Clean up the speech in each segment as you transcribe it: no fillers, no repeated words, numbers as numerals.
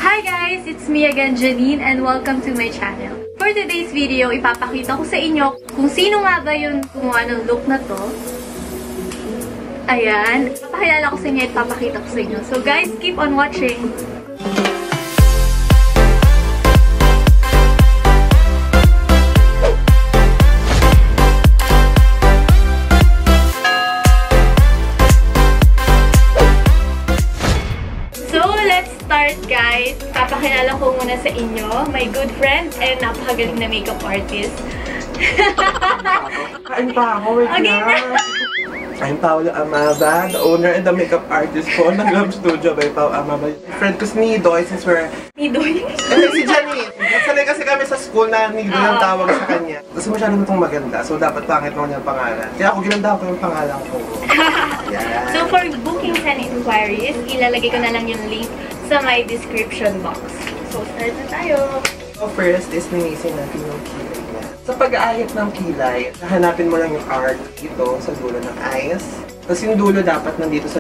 Hi guys! It's me again, Janine, and welcome to my channel. For today's video, ipapakita ko sa inyo kung sino nga ba yung gumawa ng look na to. Ayan. Ipapakilala ko sa inyo at ipapakita ko sa inyo. So guys, keep on watching! Start guys, papakilala ko muna sa inyo, my good friend and napakagaling na makeup artist. Kain pa ako, wait okay na. I'm Paolo Amaba, the owner and the makeup artist po ng Love Studio by Pao Amaba. Friend ko si Nidoy, since we're... Nidoy? Si Janine. Sanay kasi kami sa school na Nidoy ang tawag sa kanya. Kasi masyado itong maganda, so dapat pangit naman yung pangalan. Kaya ako ginanda ko yung pangalan ko. Yeah. So for bookings and inquiries, ilalagay ko na lang yung link sa my description box. So start na tayo! So first is linisin natin yung kilay niya. Sa pag-aayat ng kilay, hahanapin mo lang yung arc dito sa dulo ng eyes. Tapos yung dulo dapat nandito sa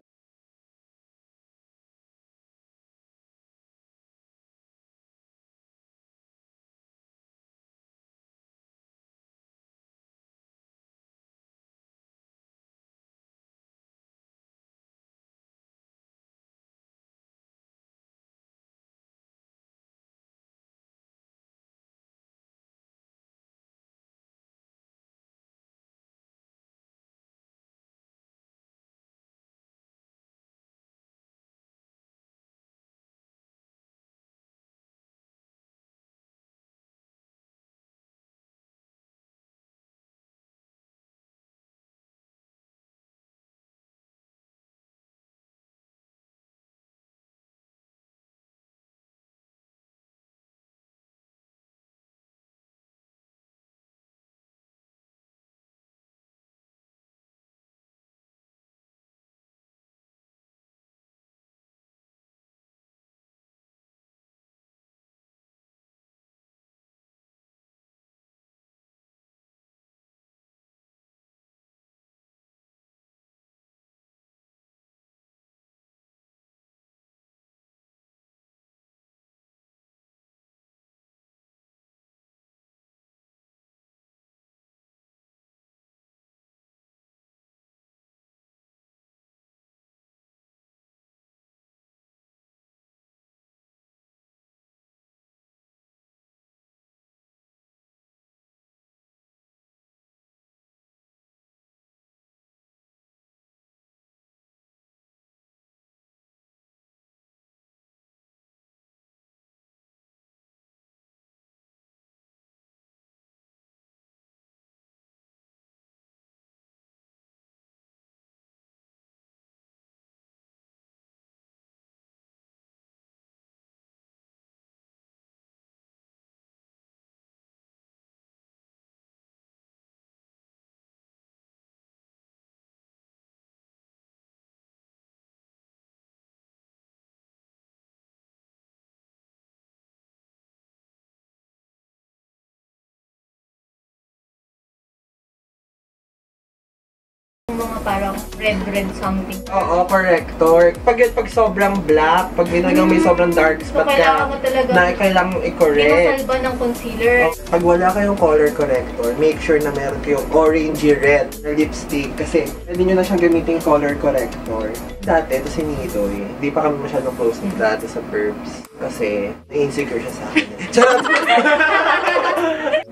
mga parang red something. Oo, corrector. Pag sobrang black, pag may sobrang dark spot so, ka, na kailangan i-correct. Hindi mo salba ng concealer. Pag wala kayong color corrector, make sure na meron kayong orangey red na lipstick kasi pwede nyo na siyang gamitin color corrector. Dati, ito si Nidoy, hindi pa kami masyadong close dati sa Perps kasi na-insecure siya sa akin. Charot!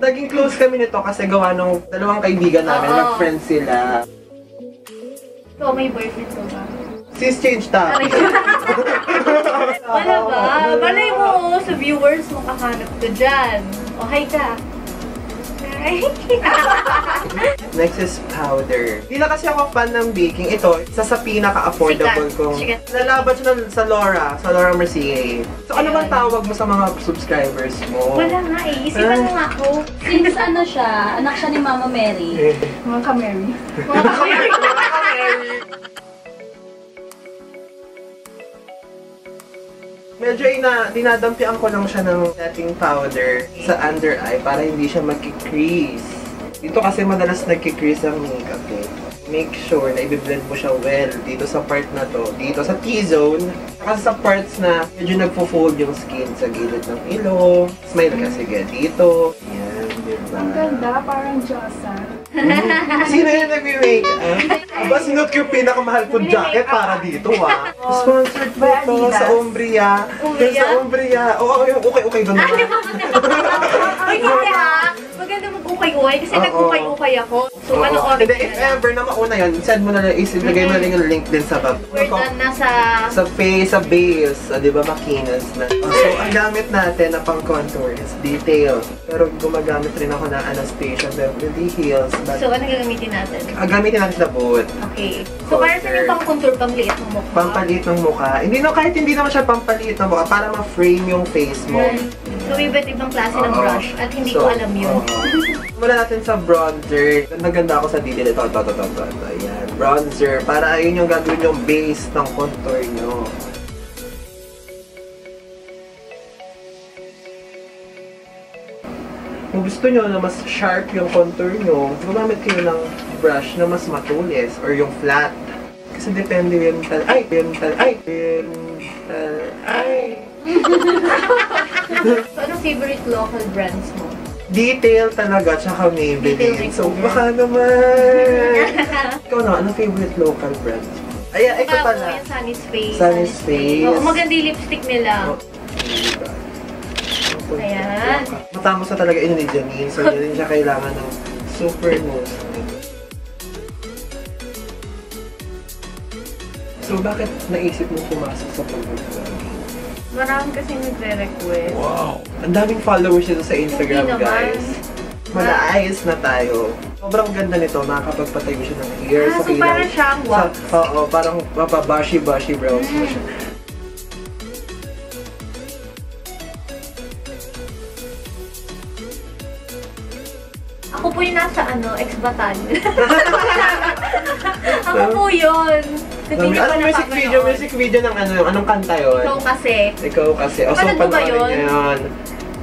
Naging close kami nito kasi gawa ng dalawang kaibigan namin, mag-friends sila. So, may boyfriend ko ba? Sis, change topic. Wala ba? Balay mo sa viewers, makahanap ka dyan. O, hi ka. Hi. Next is powder. Hindi na kasi ako fan ng baking. Ito, isa sa pinaka-affordable kong... Nalaban siya sa Laura Mercier. So, ano bang tawag mo sa mga subscribers mo? Wala nga eh. Isipan mo nga ako. Since ano siya, anak siya ni Mama Mary. Mga ka-Mary. Mga ka-Mary. Medyo dinadampian ko lang siya ng setting powder sa under eye para hindi siya magki-crease. Dito kasi madalas nagki-crease ang makeup eh. make sure na i-blend mo siya well dito sa part na to, dito sa T-zone, saka sa parts na medyo nagpo-fold yung skin sa gilid ng ilong. Smile ka, sige, dito. Yan, diba? Ang ganda, parang Josa. Sino yung nagme-makeup? Aba, sinuot ko yung pinakamahal kong jacket para dito, ha? Sponsored po By ito Adidas. sa Umbria. Umbria? Sa Umbria. Oo, okay, doon naman. Ay, hindi ha. Maganda mag-ukay-ukay kasi nag-ukay-ukay ako. So, ano Oo. oras Hindi, if ever na mauna yun, send mo na lang, ilagay mo na lang yung link din sa bab. We're done na sa... Sa face, sa base, di ba, makinas na. So, ang gamit natin na pang contour is detail. Pero gumagamit rin ako ng Anastasia Beverly Hills. So, ano gagamitin natin? Gamitin natin sa buhot. Okay. So, para sa yung pang-contour, pang-liit ng mukha? Pampaliit ng mukha. Hindi no, kahit hindi naman siya pampaliit ng mukha, para ma-frame yung face mo. So, iba't ibang klase ng brush at hindi ko alam yun. Mula natin sa bronzer. Ganda ako sa detail. Ito. Ayan, bronzer. Para ayun yung gagawin yung base ng contour nyo. Kung gusto nyo na mas sharp yung contour nyo, gumamit kayo ng brush na mas matulis or yung flat. Kasi depende yun So, anong favorite local brands mo? Detail talaga, tsaka Maybelline. Detail So, rin. baka naman. Ikaw na, anong favorite local brand? Ayan, ito Ako, pala. yung Sunny's Face. Sunny's Face. Oo, maganda yung lipstick nila. Oh, diba? Ayan. Matamos na talaga yun ni Janine. So, hindi rin siya kailangan ng super nose. So, bakit naisip mo pumasok sa pag-vlogging? Marami kasi nagre-request. Wow! Ang daming followers nito sa Instagram, Hindi naman. guys. Mala-ayos na tayo. Sobrang ganda nito, makakapagpatayo siya ng hair sa So kilay. parang siyang wax. Oo, parang mapabashi-bashi brows mo siya. Ako po yung nasa ex-batan. Ako po yun. Kasi hindi pa Anong music video ng anong kanta yun? So kasi, Ikaw kasi. O, so, Napanood mo ba panoorin yun? niyo yun.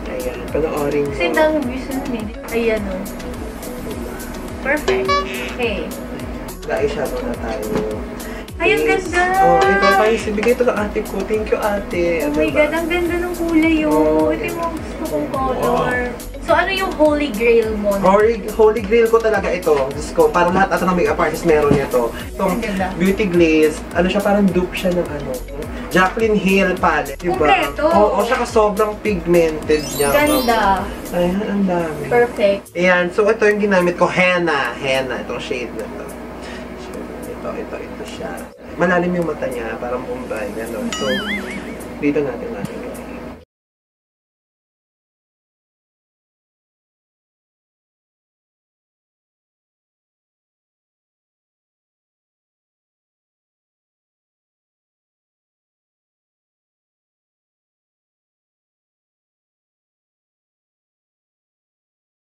Ayan, panoorin mo. kasi dami views nun eh. Ayan o. Perfect. Okay. Ga-eyeshadow na tayo. Ay, ang ganda! Oh, ito tayo. Bigay ito ng ate ko. Thank you, ate. Oh my God, ang ganda ng kulay yun. Oh, Ito yung mga gusto kong color. So, ano yung holy grail mo? Holy grail ko talaga ito. Diyos ko, parang lahat ata ng makeup artist meron nito. Itong Ang ganda. Beauty Glaze, siya, parang dupe siya ng Jaclyn Hill palette, diba? Kompleto. Oo, siya ka sobrang pigmented niya. Ganda. Ayan, ang dami. Perfect. Ayan, so ito yung ginamit ko, henna. Henna, itong shade na to. So, ito siya. Malalim yung mata niya, parang Bombay, gano'n. So, dito natin ilagay.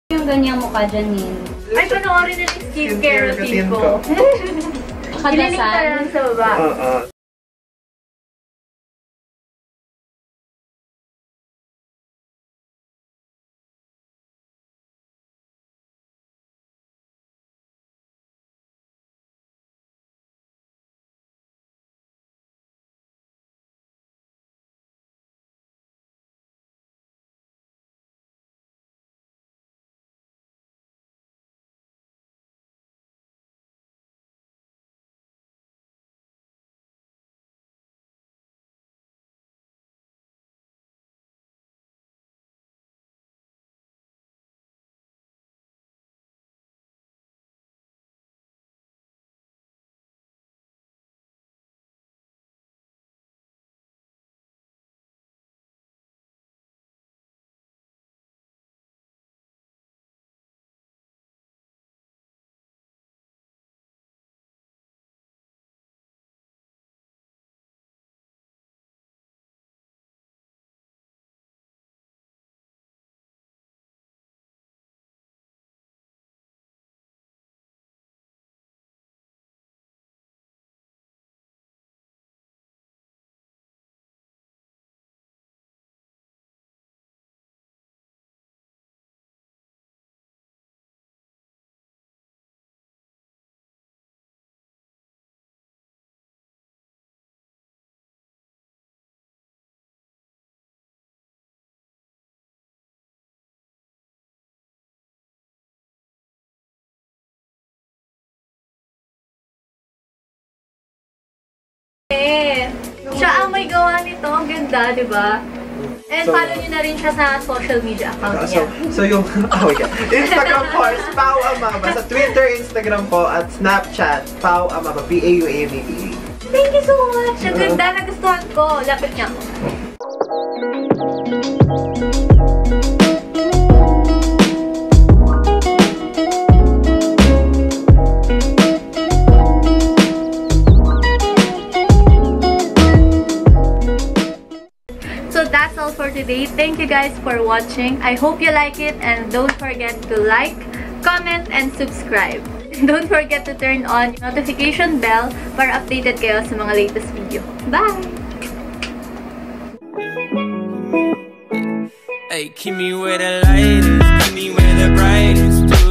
Yung ganyang mukha, Janine. Ay, panoorin na yung skincare routine ko. Ilinig ka Kadasal. lang sa baba. Oo. ganda, di ba? And So, follow nyo na rin siya sa social media account niya. So yung, Instagram ko is Pau Amaba. Sa Twitter, Instagram ko, at Snapchat, Pau Amaba, P-A-U-A-M-A-B-A. Thank you so much! Ang ganda, nagustuhan ko. Lapit niya ako. So that's all for today. Thank you guys for watching. I hope you like it, and don't forget to like, comment, and subscribe. Don't forget to turn on yung notification bell para updated kayo sa mga latest video. Bye! Hey, keep me where the light is, keep me where the brightest.